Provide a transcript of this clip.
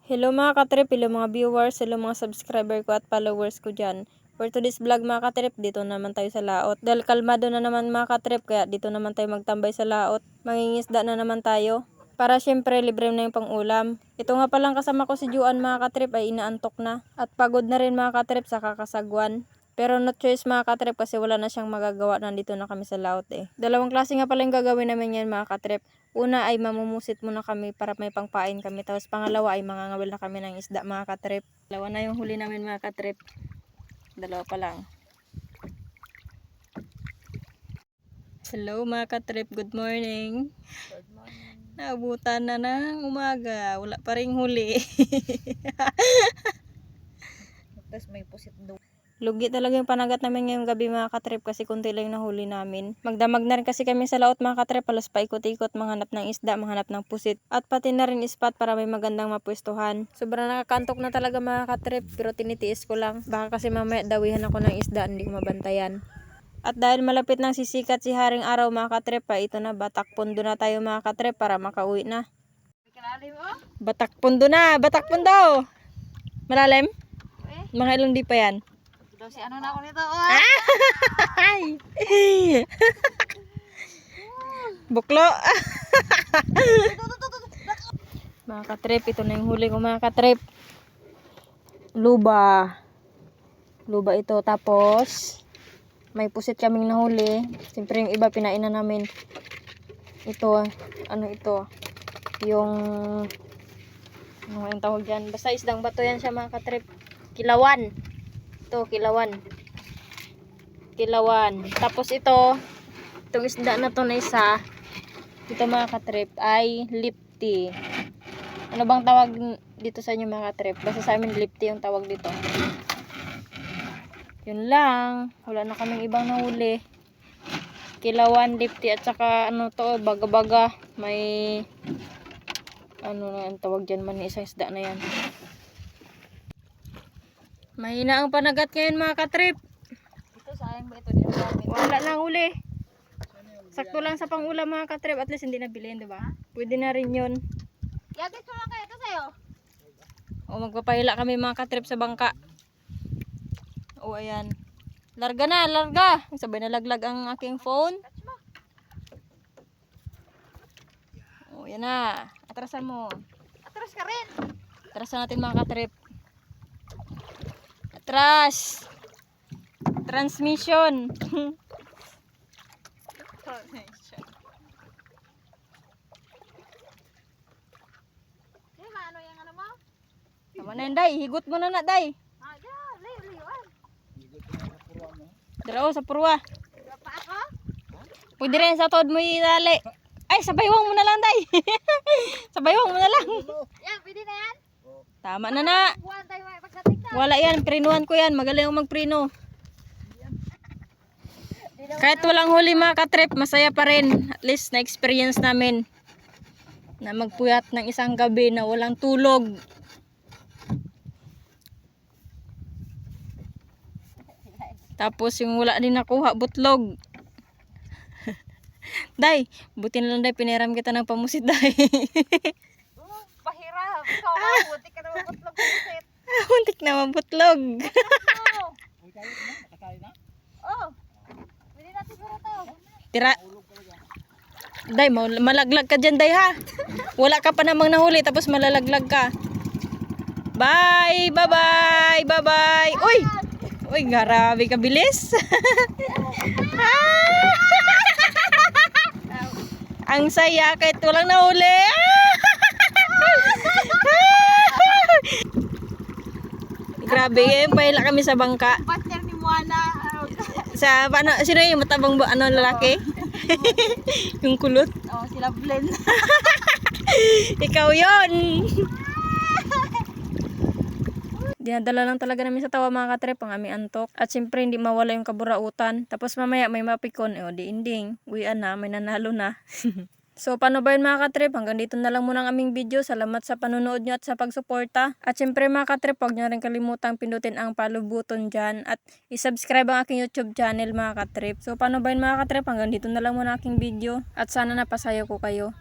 Hello mga katrip, hello mga viewers, hello mga subscriber ko at followers ko dyan. For today's vlog mga katrip, dito naman tayo sa laot. Dahil kalmado na naman mga katrip, kaya dito naman tayo magtambay sa laot. Mangingisda na naman tayo. Para syempre libre na yung pang-ulam. Ito nga palang kasama ko si Juan mga katrip ay inaantok na. At pagod na rin mga katrip sa kakasagwan. Pero no choice mga katrip kasi wala na siyang magagawa. Nandito na kami sa laot eh. Dalawang klase nga pala yung gagawin namin yan mga katrip. Una ay mamumusit muna kami para may pangpain kami. Tapos pangalawa ay mangangawil na kami ng isda mga katrip. Dalawa na yung huli namin mga katrip. Dalawa pa lang. Hello mga katrip, good morning. Good morning. Naabutan na ng umaga. Wala pa ring huli. Tapos may pusit doon. Lugi talaga yung panagat namin ngayong gabi mga katrip kasi kunti lang yung nahuli namin. Magdamag na rin kasi kami sa laot mga katrip, alas paikot-ikot, manghanap ng isda, manghanap ng pusit. At pati na rin spot para may magandang mapwestuhan. Sobrang nakakantok na talaga mga katrip pero tinitiis ko lang. Baka kasi mamaya dawihan ako ng isda, hindi ko mabantayan. At dahil malapit nang sisikat si Haring Araw mga katrip, ito na, Batak Pundo na tayo mga katrip para makauwi na. Batak Pundo na, Batak Pundo! Malalim? Mga ilang di pa yan? Si ano na ako nito? Ay! Buklo! Mga katrip, ito na yung huli ko mga katrip. Luba. Luba ito. Tapos, may pusit kaming nahuli. Siyempre yung iba pinainan namin. Ito, ano ito? Yung, ano yung tawag dyan? Basta isdang bato yan siya mga katrip. Kilawan. Ito, kilawan. Kilawan. Tapos ito, itong isda na to na isa, ito mga katrip, ay lipti. Ano bang tawag dito sa inyo mga katrip? Basta sa amin lipti yung tawag dito. Yun lang. Wala na kaming ibang nahuli. Kilawan, lipti, at saka ano to, baga-baga. May, ano na ang tawag dyan man, isang isda na yan. Mahina ang panagat ngayon mga katrip. Ito sayang ba ito? Di na namin. Wala nang uli. Sakto lang sa pang-ulam mga katrip. At least hindi na bilhin, diba? Pwede na rin yun. Yagit ko lang kayo ito sa'yo. O magpapahila kami mga katrip sa bangka. O ayan. Larga na, larga. Sabay na laglag ang aking phone. O yan na. Atrasan mo. Atras ka rin. Atrasan natin mga katrip. Atras. Transmission. Di ba ano yung ano mo? Tama na yun, day. Higot mo na na, day. Layo-layuan. Dara sa purwa. Pa ako? Pwede rin sa tod mo itali. Ay, sa baywang mo na lang, day. Sa baywang mo na lang. Yan, pwede na yan? Tama na na. Buwan tayo may pagdating na. Wala yan, prinuhan ko yan. Magaling ako magprino. Kahit walang huli mga katrip, masaya pa rin. At least na-experience namin na magpuyat ng isang gabi na walang tulog. Tapos yung wala din nakuha, butlog. Day, buti na lang day, piniram kita ng pamusit day. Pahirap. Ikaw ka, buti ka naman butlog pusit. Muntik na mabutlog. Oh. Pwede na siguro to. Tira. Day, malaglag ka dyan day ha. Wala ka pa namang nahuli tapos malalaglag ka. Bye, bye-bye, bye-bye. Uy! Uy, grabe ka bilis. Ang saya kahit walang nahuli. Grabe, pahila kami sa bangka. Partner ni Moana. Sa paano, sino yung matabang ano lalaki? Yung kulot. Oh, sila blend. Ikaw yon. Dinadala lang talaga namin sa tawa mga katrip ang aming antok. At syempre hindi mawala yung kaburautan. Tapos mamaya may mapikon. Di ending. Uwian na, may nanalo na. So paano ba yun mga katrip? Hanggang dito na lang muna ang aming video. Salamat sa panonood nyo at sa pagsuporta. At syempre mga katrip, huwag nyo rin kalimutang pindutin ang follow button dyan. At isubscribe ang aking YouTube channel mga katrip. So paano ba yun mga katrip? Hanggang dito na lang muna aking video. At sana napasaya ko kayo.